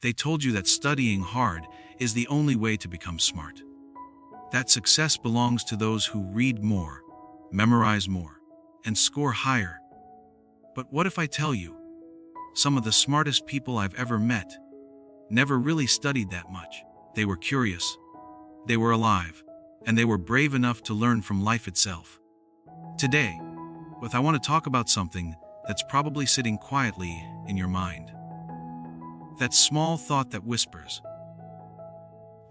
They told you that studying hard is the only way to become smart. That success belongs to those who read more, memorize more, and score higher. But what if I tell you, some of the smartest people I've ever met never really studied that much. They were curious, they were alive, and they were brave enough to learn from life itself. Today, I want to talk about something that's probably sitting quietly in your mind. That small thought that whispers,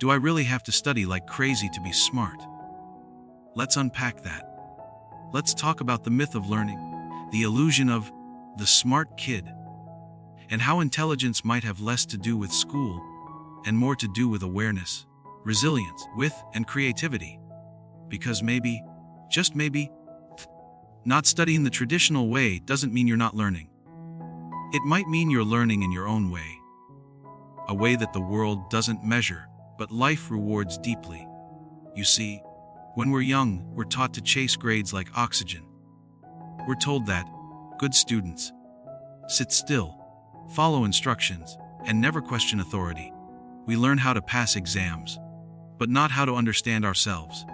do I really have to study like crazy to be smart? Let's unpack that. Let's talk about the myth of learning, the illusion of the smart kid, and how intelligence might have less to do with school and more to do with awareness, resilience, and creativity. Because maybe, just maybe, not studying the traditional way doesn't mean you're not learning. It might mean you're learning in your own way. A way that the world doesn't measure, but life rewards deeply. You see, when we're young, we're taught to chase grades like oxygen. We're told that good students sit still, follow instructions, and never question authority. We learn how to pass exams, but not how to understand ourselves.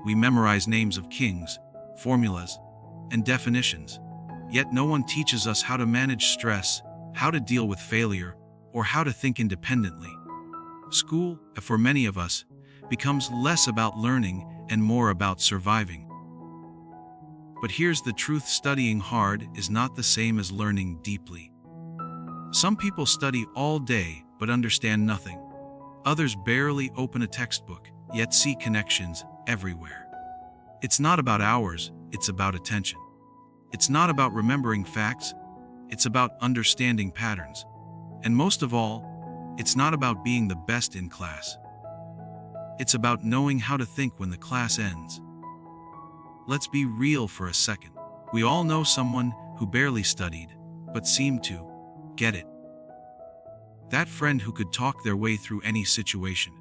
We memorize names of kings, formulas, and definitions, yet no one teaches us how to manage stress, how to deal with failure, or how to think independently. School, for many of us, becomes less about learning and more about surviving. But here's the truth: studying hard is not the same as learning deeply. Some people study all day but understand nothing. Others barely open a textbook, yet see connections everywhere. It's not about hours, it's about attention. It's not about remembering facts, it's about understanding patterns. And most of all, it's not about being the best in class. It's about knowing how to think when the class ends. Let's be real for a second. We all know someone who barely studied, but seemed to get it. That friend who could talk their way through any situation.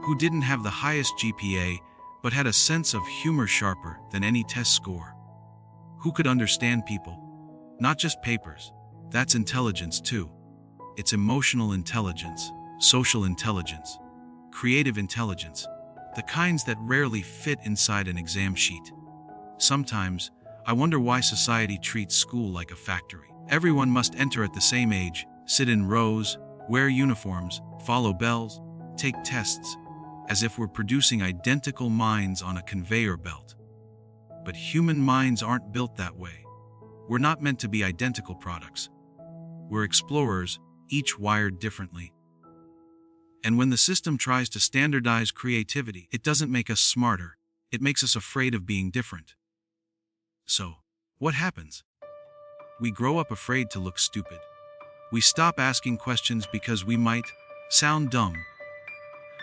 Who didn't have the highest GPA, but had a sense of humor sharper than any test score. Who could understand people, not just papers. That's intelligence too. It's emotional intelligence, social intelligence, creative intelligence, the kinds that rarely fit inside an exam sheet. Sometimes, I wonder why society treats school like a factory. Everyone must enter at the same age, sit in rows, wear uniforms, follow bells, take tests, as if we're producing identical minds on a conveyor belt. But human minds aren't built that way. We're not meant to be identical products. We're explorers, each wired differently. And when the system tries to standardize creativity, it doesn't make us smarter, it makes us afraid of being different. So, what happens? We grow up afraid to look stupid. We stop asking questions because we might sound dumb.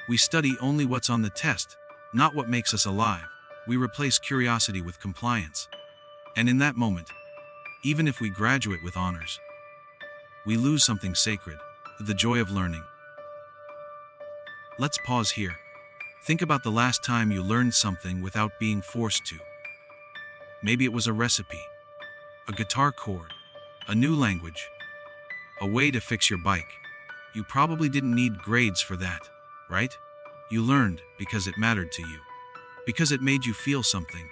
We study only what's on the test, not what makes us alive. We replace curiosity with compliance. And in that moment, even if we graduate with honors, we lose something sacred, the joy of learning. Let's pause here. Think about the last time you learned something without being forced to. Maybe it was a recipe, a guitar chord, a new language, a way to fix your bike. You probably didn't need grades for that, right? You learned because it mattered to you, because it made you feel something.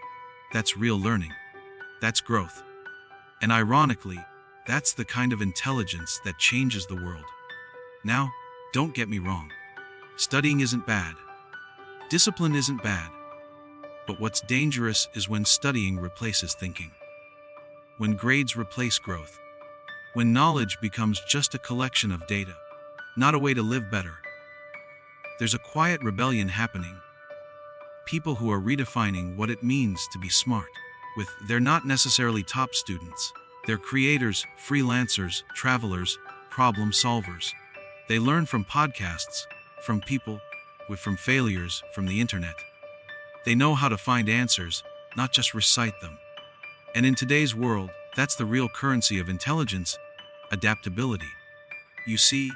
That's real learning. That's growth. And ironically, that's the kind of intelligence that changes the world. Now, don't get me wrong. Studying isn't bad. Discipline isn't bad. But what's dangerous is when studying replaces thinking. When grades replace growth. When knowledge becomes just a collection of data, not a way to live better. There's a quiet rebellion happening. People who are redefining what it means to be smart. They're not necessarily top students. They're creators, freelancers, travelers, problem solvers. They learn from podcasts, from people, from failures, from the internet. They know how to find answers, not just recite them. And in today's world, that's the real currency of intelligence, adaptability. You see,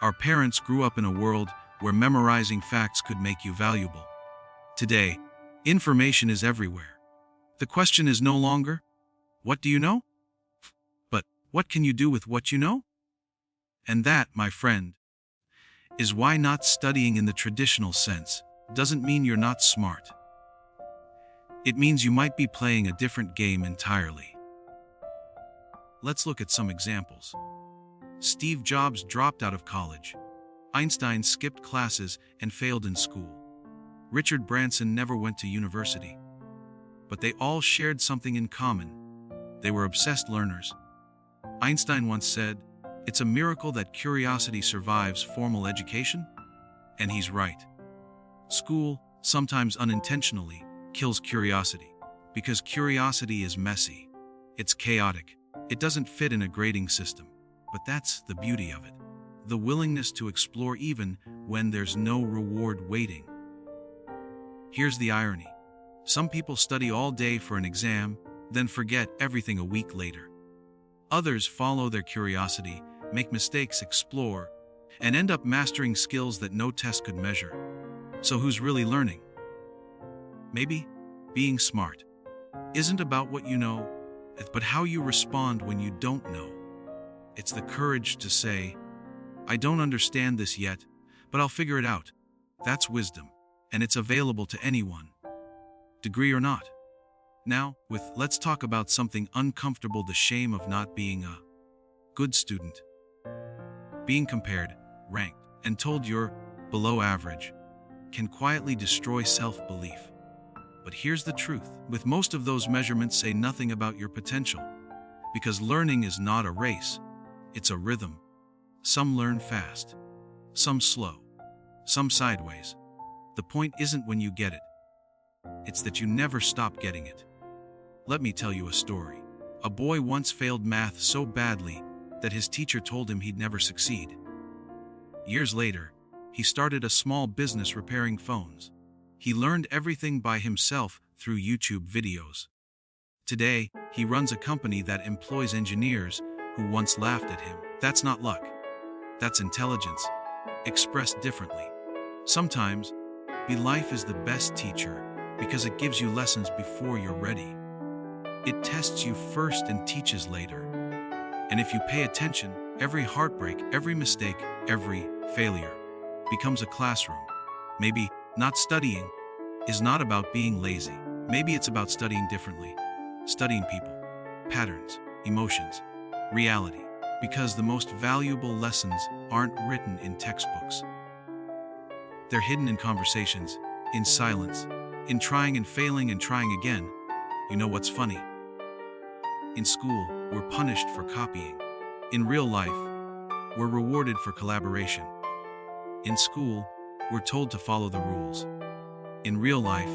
our parents grew up in a world where memorizing facts could make you valuable. Today, information is everywhere. The question is no longer, what do you know? But what can you do with what you know? And that, my friend, is why not studying in the traditional sense doesn't mean you're not smart. It means you might be playing a different game entirely. Let's look at some examples. Steve Jobs dropped out of college. Einstein skipped classes and failed in school. Richard Branson never went to university. But they all shared something in common. They were obsessed learners. Einstein once said, "It's a miracle that curiosity survives formal education." And he's right. School, sometimes unintentionally, kills curiosity. Because curiosity is messy. It's chaotic. It doesn't fit in a grading system. But that's the beauty of it. The willingness to explore even when there's no reward waiting. Here's the irony. Some people study all day for an exam, then forget everything a week later. Others follow their curiosity, make mistakes, explore, and end up mastering skills that no test could measure. So who's really learning? Maybe being smart isn't about what you know, but how you respond when you don't know. It's the courage to say, "I don't understand this yet, but I'll figure it out." That's wisdom, and it's available to anyone, degree or not. Now, let's talk about something uncomfortable: the shame of not being a good student. Being compared, ranked, and told you're below average can quietly destroy self-belief. But here's the truth. With most of those measurements say nothing about your potential. Because learning is not a race. It's a rhythm. Some learn fast. Some slow. Some sideways. The point isn't when you get it. It's that you never stop getting it. Let me tell you a story. A boy once failed math so badly that his teacher told him he'd never succeed. Years later, he started a small business repairing phones. He learned everything by himself through YouTube videos. Today, he runs a company that employs engineers who once laughed at him. That's not luck. That's intelligence, expressed differently. Sometimes, life is the best teacher because it gives you lessons before you're ready. It tests you first and teaches later. And if you pay attention, every heartbreak, every mistake, every failure becomes a classroom. Maybe not studying is not about being lazy. Maybe it's about studying differently. Studying people, patterns, emotions, reality. Because the most valuable lessons aren't written in textbooks. They're hidden in conversations, in silence, in trying and failing and trying again. You know what's funny? In school, we're punished for copying. In real life, we're rewarded for collaboration. In school, we're told to follow the rules. In real life,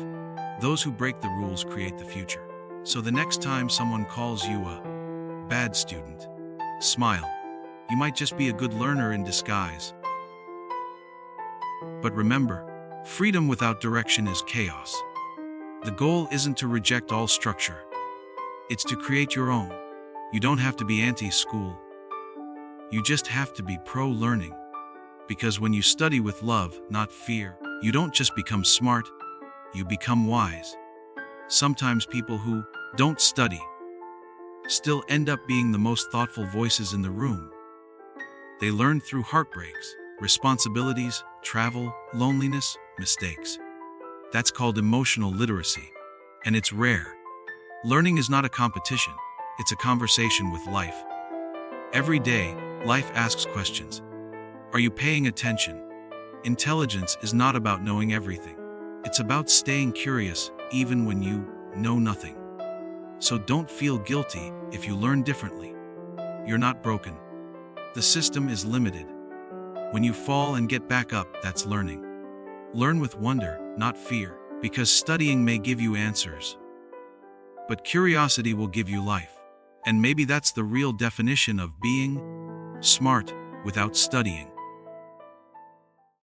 those who break the rules create the future. So the next time someone calls you a bad student, smile. You might just be a good learner in disguise. But remember, freedom without direction is chaos. The goal isn't to reject all structure. It's to create your own. You don't have to be anti-school. You just have to be pro-learning. Because when you study with love, not fear, you don't just become smart, you become wise. Sometimes people who don't study still end up being the most thoughtful voices in the room. They learn through heartbreaks, responsibilities, travel, loneliness, mistakes. That's called emotional literacy, and it's rare. Learning is not a competition, it's a conversation with life. Every day, life asks questions. Are you paying attention? Intelligence is not about knowing everything. It's about staying curious, even when you know nothing. So don't feel guilty if you learn differently. You're not broken. The system is limited. When you fall and get back up, that's learning. Learn with wonder, not fear, because studying may give you answers. But curiosity will give you life. And maybe that's the real definition of being smart without studying.